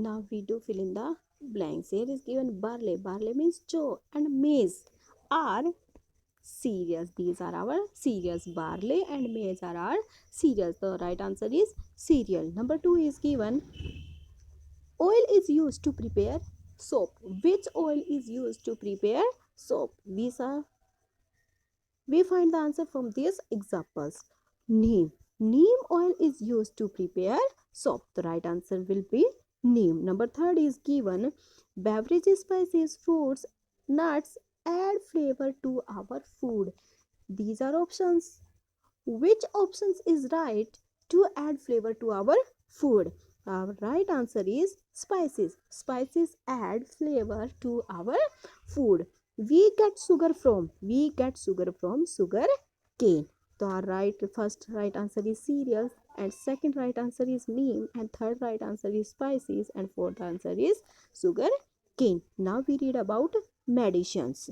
Now we do fill in the blanks. Here is given barley. Barley means jaw, and maize are cereals. These are our cereals. Barley and maize are our cereals. The right answer is cereal. Number 2 is given oil is used to prepare soap. Which oil is used to prepare soap? We find the answer from these examples. Neem. Neem oil is used to prepare soap. The right answer will be neem. Number 3 is given beverages, spices, fruits, nuts add flavor to our food. These are options. Which options is right to add flavor to our food? Our right answer is spices. Spices add flavor to our food. We get sugar from sugar cane. So our first right answer is cereals, and second right answer is neem, and third right answer is spices, and fourth answer is sugar cane. Now we read about medicines.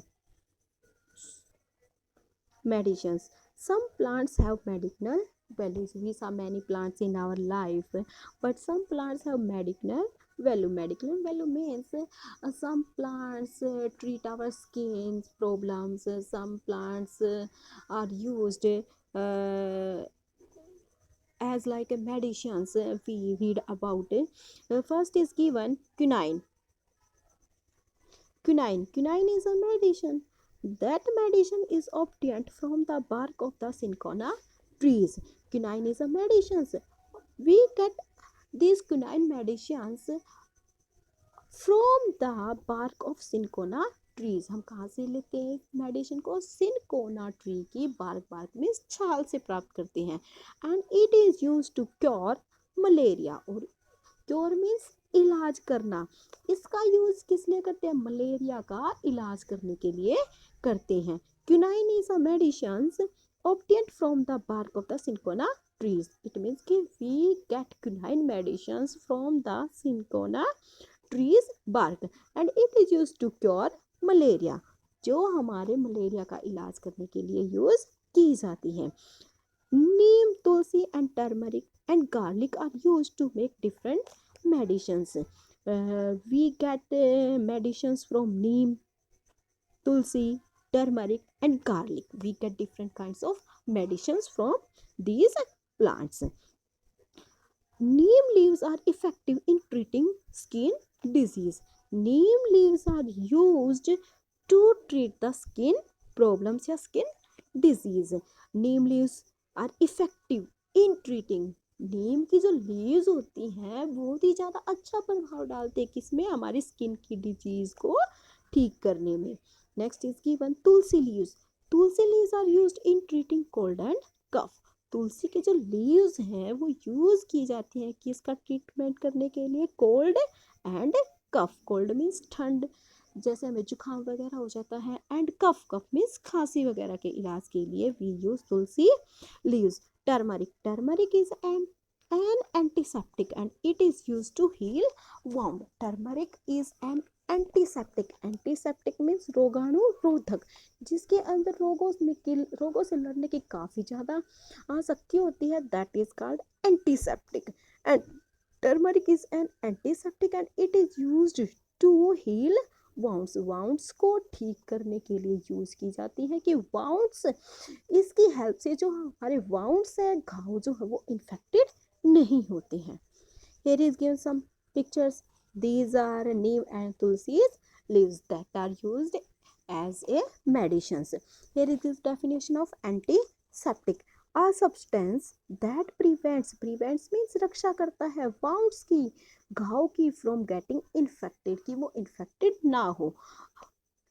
Medicines. Some plants have medicinal values. We saw many plants in our life, but some plants have medicinal value. Medicinal value means some plants treat our skin problems. Some plants are used as like a medicines. We read about it. First is given quinine. Quinine is a medicine. That medicine is obtained from the bark of the cinchona trees. Quinine is a medicine. We get these quinine medicines from the bark of cinchona trees. हम कहाँ से लेते हैं medicine को? Cinchona tree की bark means छाल से प्राप्त करते हैं. And it is use to cure malaria. और क्योर मीन्स इलाज करना. इसका यूज किस लिए करते हैं? मलेरिया का इलाज करने के लिए करते हैं. Quinine is a medicine obtained from the bark of the cinchona trees. It means कि we get quinine medicines from the cinchona trees bark and it is used to cure malaria. जो हमारे मलेरिया का इलाज करने के लिए use की जाती है. नीम, तुलसी and turmeric and garlic are used to make different medicines. We get medicines from neem, tulsi, turmeric and garlic. We get different kinds of medicines from these plants. Neem leaves are effective in treating skin disease. Neem leaves are used to treat the skin problems या skin disease. Neem leaves are effective in treating. नीम की जो leaves होती हैं बहुत ही ज़्यादा अच्छा प्रभाव डालते हैं किसमें? हमारी स्किन की डिजीज को ठीक करने में. Next is given tulsi leaves. Tulsi leaves are used in treating cold and cough. Tulsi के जो लीव्स हैं वो यूज की जाती हैं किसका ट्रीटमेंट करने के लिए? Cold and cough. Cold means ठंड, जैसे हमें जुकाम वगैरह हो जाता है, एंड कफ मीन्स खांसी वगैरह के इलाज के लिए we use tulsi leaves. Turmeric is an antiseptic and it is used to heal wound. Turmeric is an antiseptic. Antiseptic means रोगाणु रोधक, जिसके अंदर रोगों से लड़ने की काफ़ी ज़्यादा आसक्ति होती है. That is called antiseptic. And turmeric is an antiseptic and it is used to heal wounds. Wounds को ठीक करने के लिए यूज की जाती है कि वाउंड्स, इसकी हेल्प से जो हमारे वाउंड्स है, घाव जो है वो इन्फेक्टेड नहीं होते हैं. Here is given some pictures. These are neem and tulsi's leaves that are used as a medicines. Here is this definition of antiseptic. A substance that prevents means रक्षा करता है wounds की, घाव की, from getting infected, कि वो infected ना हो.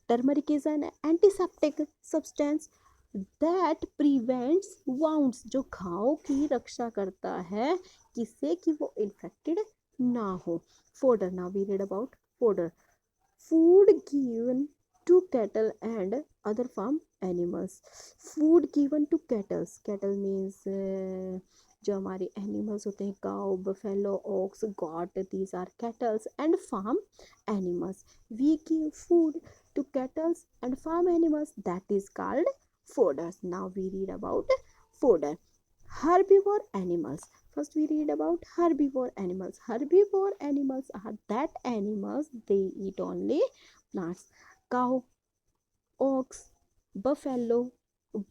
Turmeric is an antiseptic substance that prevents wounds, जो घाव की रक्षा करता है किससे? कि वो infected ना हो. Fodder. Now we read about fodder. Food given to cattle and other farm animals. Food given to cattle. Cattle means जो हमारे animals होते हैं, cow, buffalo, ox, goat. These are cattle and farm animals. We give food to cattle and farm animals. That is called fodders. Now we read about fodder. Herbivore animals. First we read about herbivore animals. Herbivore animals are that animals they eat only plants. Cow, ox, buffalo,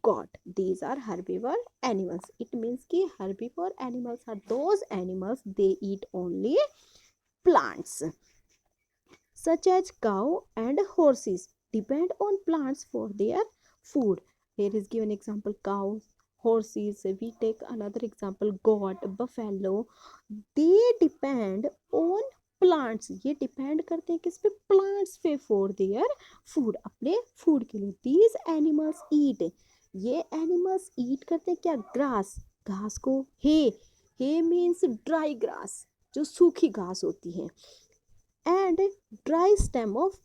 goat. These are herbivore animals. It means कि herbivore animals are those animals they eat only plants, such as cow and horses depend on plants for their food. Here is given example cows, horses. We take another example goat, buffalo. They depend on plants. ये depend करते हैं किस पे, plants पे, for their food, अपने food के लिए. These animals eat, ये एनिमल्स ईट करते हैं क्या, ग्रास, घास को. हे मीन्स ड्राई ग्रास, जो सूखी घास होती है. And dry stem of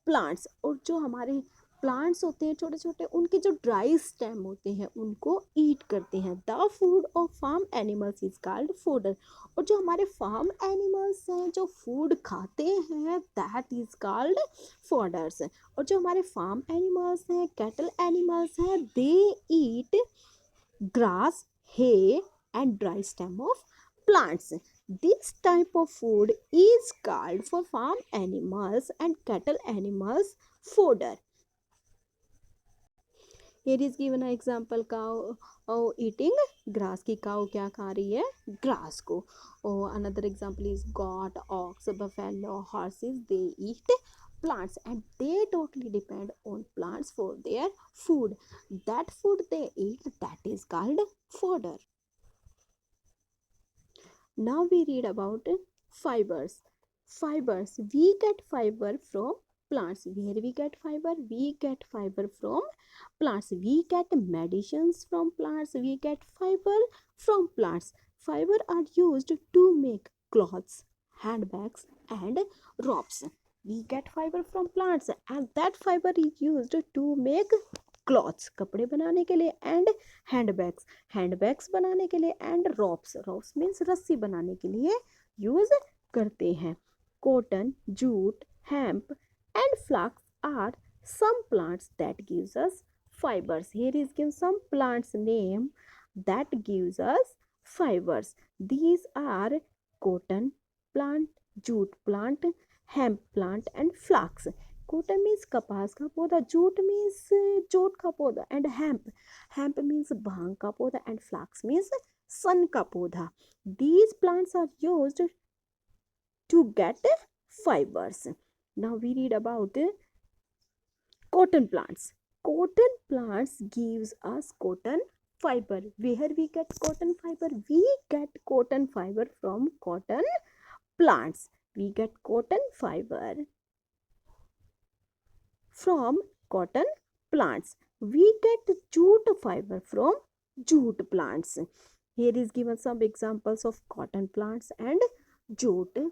plants, और जो हमारे प्लांट्स होते हैं छोटे छोटे, उनके जो ड्राई स्टेम होते हैं उनको ईट करते हैं. The food of farm animals is called fodder. और जो हमारे फार्म एनिमल्स हैं जो फूड खाते हैं दैट इज कॉल्ड फॉडर्स. और जो हमारे फार्म एनिमल्स हैं, कैटल एनिमल्स हैं, दे ईट grass, hay, and dry stem of plants. This type of food is called for farm animals and cattle animals fodder. Here is given an example cow eating grass. की cow क्या खा रही है, grass को. Another example is goat, ox, buffalo, horses. They eat plants and they totally depend on plants for their food. That food they eat, that is called fodder. Now we read about fibers. Fibers, we get fiber from plants. Where we get fiber? We get fiber from plants. We get medicines from plants. We get fiber from plants. Fiber are used to make clothes, handbags, and ropes. We get fiber from plants and that fiber is used to make clothes, कपड़े बनाने के लिए, and handbags, handbags बनाने के लिए, and ropes, ropes means रस्सी बनाने के लिए यूज करते हैं. Cotton, jute, hemp and flax are some plants that gives us fibers. Here is given some plants name that gives us fibers. These are cotton plant, jute plant, hemp plant and flax. Cotton means कपास का पौधा, jute means जोट का पौधा, and hemp means भांग का पौधा, and flax means सन का पौधा. These plants are used to get fibers. Now we read about cotton plants. Cotton plants gives us cotton fiber. Where we get cotton fiber? We get cotton fiber from cotton plants. We get cotton fiber from cotton plants. We get jute fiber from jute plants. Here is given some examples of cotton plants and jute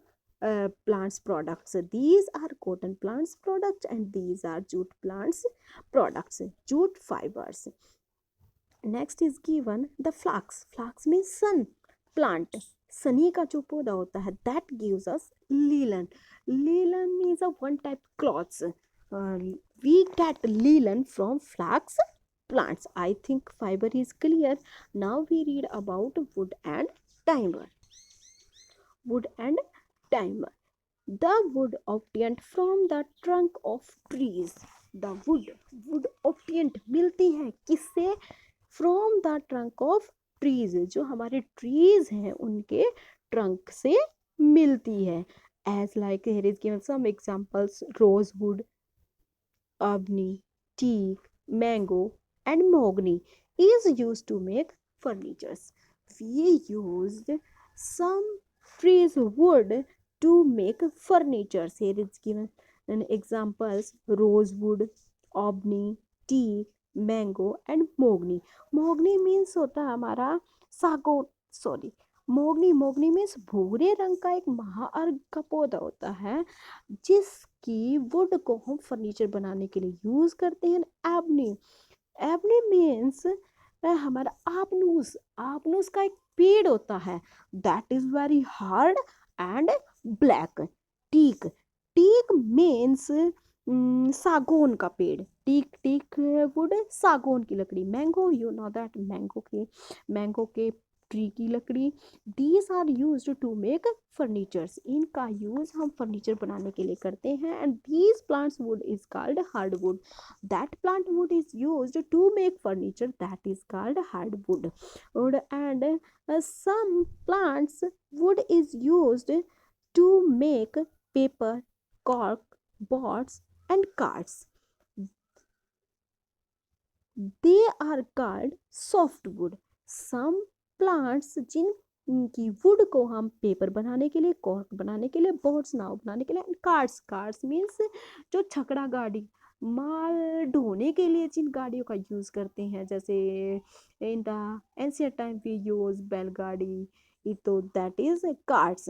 plants products. These are cotton plants products and these are jute plants products, jute fibers. Next is given the flax. Flax means sun plant. Sunny का जो पौधा होता है that gives us linen. Linen is a one type cloths. We get linen from flax plants. I think fiber is clear. Now we read about wood and timber. Wood and timber. The wood obtained from the trunk of trees. The wood obtained मिलती है किससे? From the trunk of trees. जो हमारे trees हैं उनके trunk से मिलती है. As like here is given some examples: rosewood, ebony, teak, mango, and mahogany is used to make furnitures. We used some trees wood to make furnitures. Here is given an examples: rosewood, ebony, teak, mango and mahogany. Mahogany means होता है हमारा सागौन, sorry, Mogni means भूरे रंग का एक महाअर्घ का पौधा होता है जिसकी वुड को हम फर्नीचर बनाने के लिए यूज करते हैं. एबनी मीन्स हमारा आपनूस का एक पेड़ होता है that is very hard and black. Teak means सागौन का पेड़. टीक वुड, सागौन की लकड़ी. Mango, you know that mango के ट्री की लकड़ी। These are use to make furnitures, इनका यूज हम फर्नीचर बनाने के लिए करते हैं। And these plants wood is called hardwood, that plant wood is use to make furniture, that is called hardwood. और and some plants wood is used to make paper, cork, boards and cards, they are called softwood। some plants जिनकी would को हम paper बनाने के लिए, cork बनाने के लिए, बोर्ड्स नाव बनाने के लिए, कार्ड्स, कार्ड्स मीन्स जो छकड़ा गाड़ी, माल ढोने के लिए जिन गाड़ियों का यूज करते हैं, जैसे in the ancient time we use bailgadi, तो that is cards,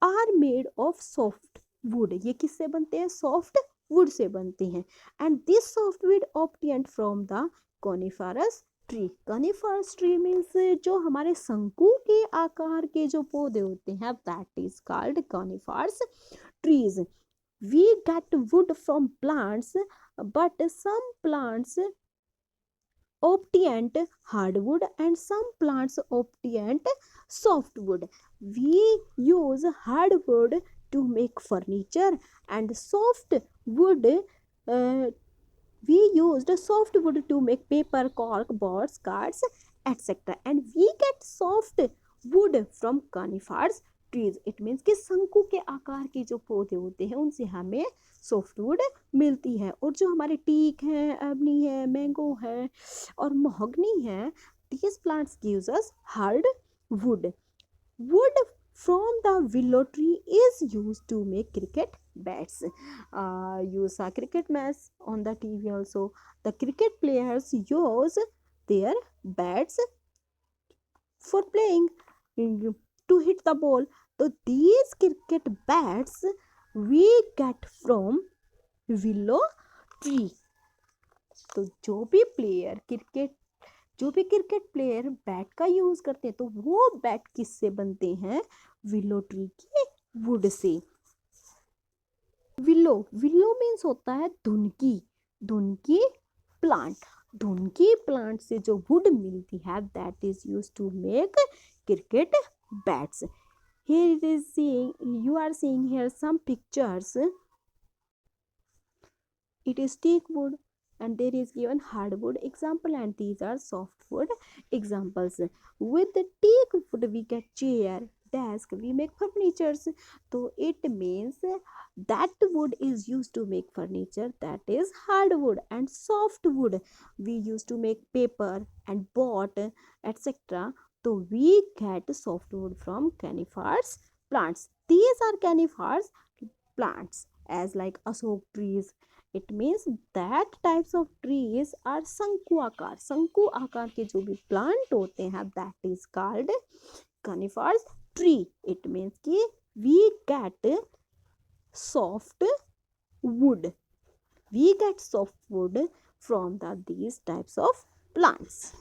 are made of soft wood, ये किससे बनते हैं, सॉफ्ट वुड से बनते हैं। And this soft wood obtained from the coniferous tree, coniferous tree means जो हमारे शंकु के आकार के जो पौधे होते हैं, that is called coniferous trees. We get wood from plants but some plants obtained hardwood and some plants obtained softwood, we use hardwood to make furniture and softwood we used softwood to make paper, cork, boards, cards, etc. and we get soft wood from conifers trees, it means कि शंकु के आकार के जो पौधे होते हैं उनसे हमें सॉफ्टवुड मिलती है। और जो हमारे टीक है, एबनी है, मैंगो है और मोहगनी है, these plants gives us hardwood। wood from the willow tree is used to make cricket bats, you saw cricket match on the TV also, the cricket players use their bats for playing to hit the ball, so these cricket bats we get from willow tree। तो जो भी cricket player bat का use करते हैं, तो वो bat किससे बनते हैं, विलो ट्री की वुड से। विलो मीन्स होता है धुनकी प्लांट, धुनकी प्लांट से जो वुड मिलती है, that is use to make cricket bats. Here it is seeing, you are seeing here some pictures, it is teak wood and there is given hardwood example and these are softwood examples। with the teak wood we get chair, desk, we make furnitures, so it means that wood is used to make furniture, that is hardwood, and softwood we used to make paper and board, etc. so we get softwood from coniferous plants, these are coniferous plants as like ashok trees, it means that types of trees are शंकु आकार के जो भी plant होते हैं, that is called coniferous tree, it means कि we get soft wood from these types of plants।